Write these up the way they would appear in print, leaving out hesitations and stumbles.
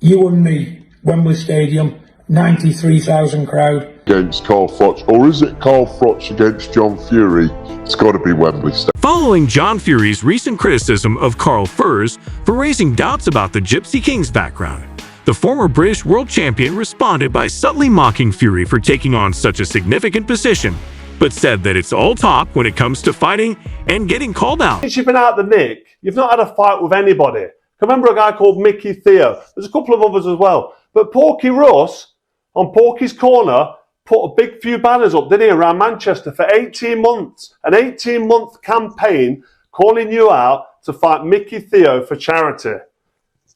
You and me, Wembley Stadium, 93,000 crowd. Against Carl Froch, or is it Carl Froch against John Fury? It's got to be Wembley Stadium. Following John Fury's recent criticism of Carl Froch for raising doubts about the Gypsy King's background, the former British world champion responded by subtly mocking Fury for taking on such a significant position, but said that it's all talk when it comes to fighting and getting called out. Since you've been out the nick, you've not had a fight with anybody. I remember a guy called Mickey Theo. There's a couple of others as well. But Porky Russ, on Porky's Corner, put a big few banners up, didn't he, around Manchester for 18 months. An 18-month campaign calling you out to fight Mickey Theo for charity.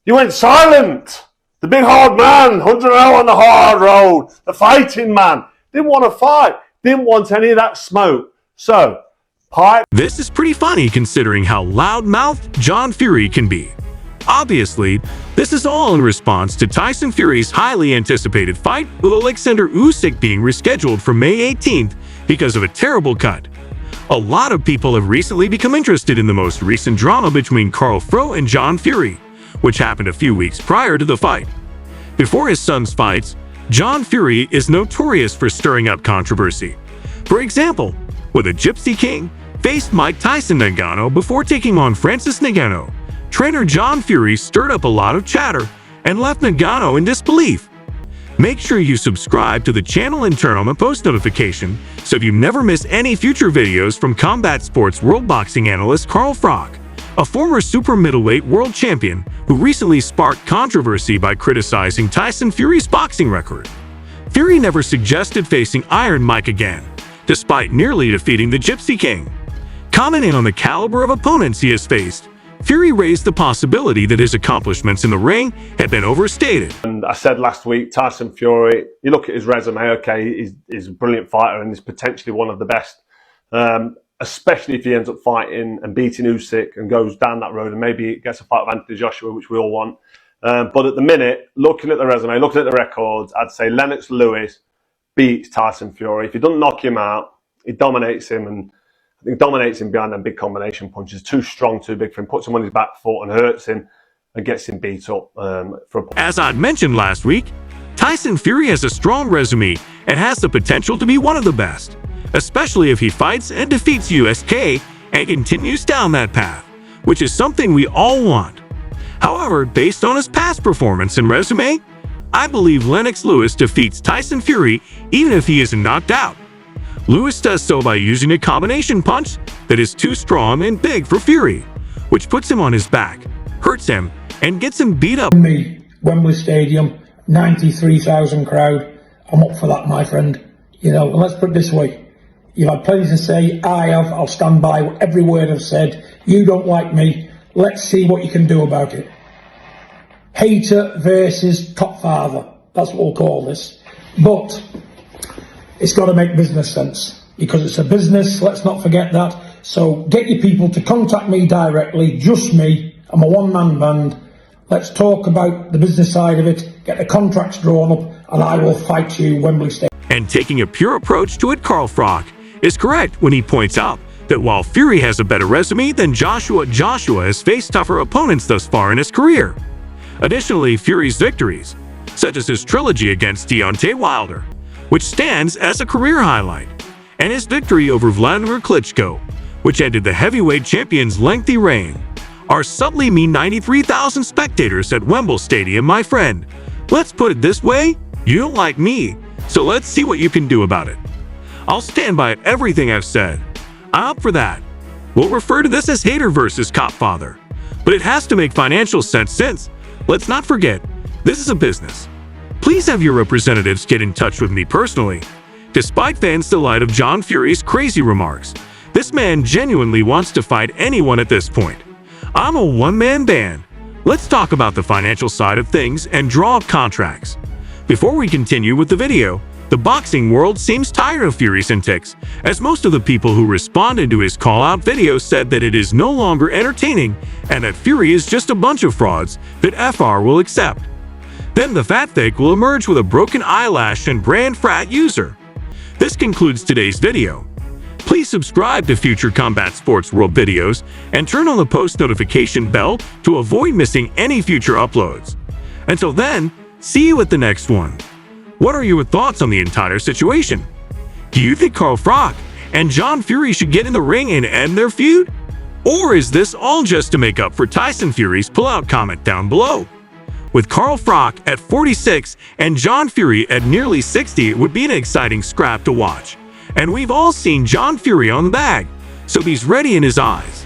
You went silent. The big hard man, 100 on the hard road. The fighting man. Didn't want to fight. Didn't want any of that smoke. So, pipe. This is pretty funny considering how loud-mouthed John Fury can be. Obviously, this is all in response to Tyson Fury's highly anticipated fight with Alexander Usyk being rescheduled for May 18th because of a terrible cut. A lot of people have recently become interested in the most recent drama between Carl Froch and John Fury, which happened a few weeks prior to the fight. Before his son's fights, John Fury is notorious for stirring up controversy. For example, when the Gypsy King faced Mike Tyson Ngannou before taking on Francis Ngannou, trainer John Fury stirred up a lot of chatter and left Ngannou in disbelief. Make sure you subscribe to the channel and turn on the post notification so you never miss any future videos from combat sports world boxing analyst Carl Froch, a former super middleweight world champion who recently sparked controversy by criticizing Tyson Fury's boxing record. Fury never suggested facing Iron Mike again, despite nearly defeating the Gypsy King. Commenting on the caliber of opponents he has faced, Fury raised the possibility that his accomplishments in the ring had been overstated. And I said last week, Tyson Fury, you look at his resume, okay, he's a brilliant fighter and he's potentially one of the best, especially if he ends up fighting and beating Usyk and goes down that road and maybe gets a fight with Anthony Joshua, which we all want. But at the minute, looking at the resume, looking at the records, I'd say Lennox Lewis beats Tyson Fury. If he doesn't knock him out, he dominates him, and I think dominates him behind them big combination punches. Too strong, too big for him. Puts him on his back foot and hurts him and gets him beat up. As I'd mentioned last week, Tyson Fury has a strong resume and has the potential to be one of the best, especially if he fights and defeats USK and continues down that path, which is something we all want. However, based on his past performance and resume, I believe Lennox Lewis defeats Tyson Fury even if he isn't knocked out. Lewis does so by using a combination punch that is too strong and big for Fury, which puts him on his back, hurts him, and gets him beat up. Me, Wembley Stadium, 93,000 crowd. I'm up for that, my friend. You know, let's put it this way. You've had plenty to say. I have. I'll stand by every word I've said. You don't like me. Let's see what you can do about it. Hater versus top father. That's what we'll call this. But it's got to make business sense because it's a business. Let's not forget that. So get your people to contact me directly, just me. I'm a one-man band. Let's talk about the business side of it, get the contracts drawn up, and I will fight you Wembley Stadium. And taking a pure approach to it, Carl Froch is correct when he points out that while Fury has a better resume than Joshua has faced tougher opponents thus far in his career. Additionally, Fury's victories, such as his trilogy against Deontay Wilder, which stands as a career highlight, and his victory over Vladimir Klitschko, which ended the heavyweight champion's lengthy reign, are subtly mean 93,000 spectators at Wembley Stadium, my friend. Let's put it this way, you don't like me, so let's see what you can do about it. I'll stand by everything I've said. I'm up for that. We'll refer to this as hater versus cop father, but it has to make financial sense since, let's not forget, this is a business. Please have your representatives get in touch with me personally. Despite fans' delight of John Fury's crazy remarks, this man genuinely wants to fight anyone at this point. I'm a one-man band. Let's talk about the financial side of things and draw up contracts. Before we continue with the video, the boxing world seems tired of Fury's antics, as most of the people who responded to his call-out video said that it is no longer entertaining and that Fury is just a bunch of frauds that FR will accept. Then the fat fake will emerge with a broken eyelash and brand frat user. This concludes today's video. Please subscribe to future Combat Sports World videos and turn on the post notification bell to avoid missing any future uploads. Until then, see you at the next one. What are your thoughts on the entire situation? Do you think Carl Froch and John Fury should get in the ring and end their feud? Or is this all just to make up for Tyson Fury's pullout? Comment down below. With Carl Froch at 46 and John Fury at nearly 60, it would be an exciting scrap to watch. And we've all seen John Fury on the bag, so he's ready in his eyes.